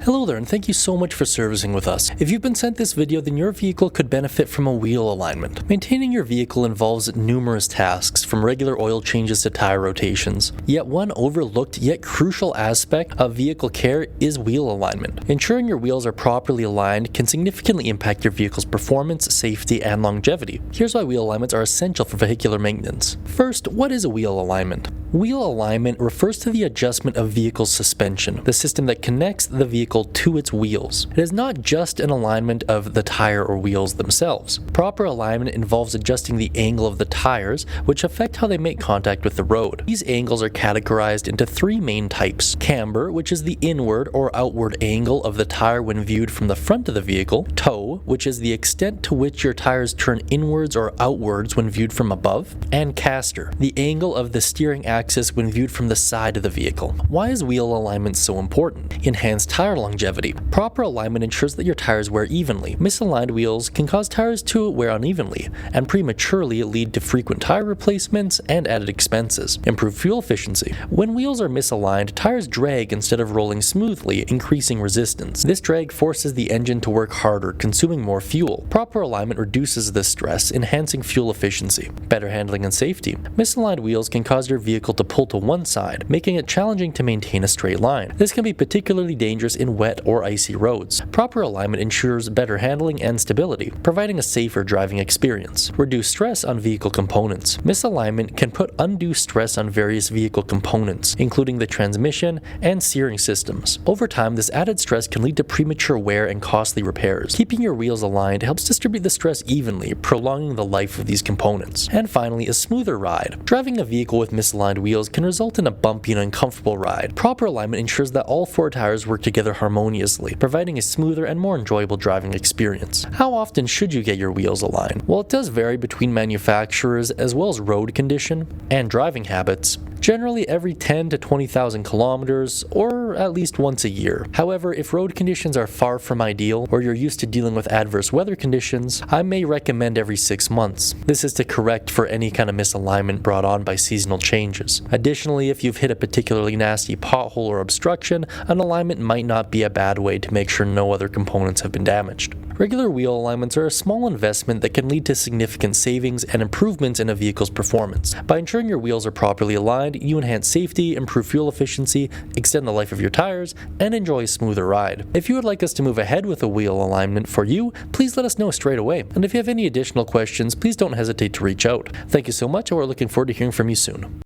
Hello there, and thank you so much for servicing with us. If you've been sent this video, then your vehicle could benefit from a wheel alignment. Maintaining your vehicle involves numerous tasks, from regular oil changes to tire rotations. Yet one overlooked yet crucial aspect of vehicle care is wheel alignment. Ensuring your wheels are properly aligned can significantly impact your vehicle's performance, safety, and longevity. Here's why wheel alignments are essential for vehicular maintenance. First, what is a wheel alignment? Wheel alignment refers to the adjustment of vehicle suspension, the system that connects the vehicle to its wheels. It is not just an alignment of the tire or wheels themselves. Proper alignment involves adjusting the angle of the tires, which affect how they make contact with the road. These angles are categorized into three main types: camber, which is the inward or outward angle of the tire when viewed from the front of the vehicle; toe, which is the extent to which your tires turn inwards or outwards when viewed from above; and caster, the angle of the steering axis when viewed from the side of the vehicle. Why is wheel alignment so important? Enhanced tire longevity. Proper alignment ensures that your tires wear evenly. Misaligned wheels can cause tires to wear unevenly and prematurely lead to frequent tire replacements and added expenses. Improved fuel efficiency. When wheels are misaligned, tires drag instead of rolling smoothly, increasing resistance. This drag forces the engine to work harder, consuming more fuel. Proper alignment reduces this stress, enhancing fuel efficiency. Better handling and safety. Misaligned wheels can cause your vehicle to pull to one side, making it challenging to maintain a straight line. This can be particularly dangerous in wet or icy roads. Proper alignment ensures better handling and stability, providing a safer driving experience. Reduce stress on vehicle components. Misalignment can put undue stress on various vehicle components, including the transmission and steering systems. Over time, this added stress can lead to premature wear and costly repairs. Keeping your wheels aligned helps distribute the stress evenly, prolonging the life of these components. And finally, a smoother ride. Driving a vehicle with misaligned wheels can result in a bumpy and uncomfortable ride. Proper alignment ensures that all four tires work together harmoniously, providing a smoother and more enjoyable driving experience. How often should you get your wheels aligned? Well, it does vary between manufacturers as well as road condition and driving habits. Generally every 10 to 20,000 kilometers, or at least once a year. However, if road conditions are far from ideal, or you're used to dealing with adverse weather conditions, I may recommend every 6 months. This is to correct for any kind of misalignment brought on by seasonal changes. Additionally, if you've hit a particularly nasty pothole or obstruction, an alignment might not be a bad way to make sure no other components have been damaged. Regular wheel alignments are a small investment that can lead to significant savings and improvements in a vehicle's performance. By ensuring your wheels are properly aligned, you enhance safety, improve fuel efficiency, extend the life of your tires, and enjoy a smoother ride. If you would like us to move ahead with a wheel alignment for you, please let us know straight away. And if you have any additional questions, please don't hesitate to reach out. Thank you so much, and we're looking forward to hearing from you soon.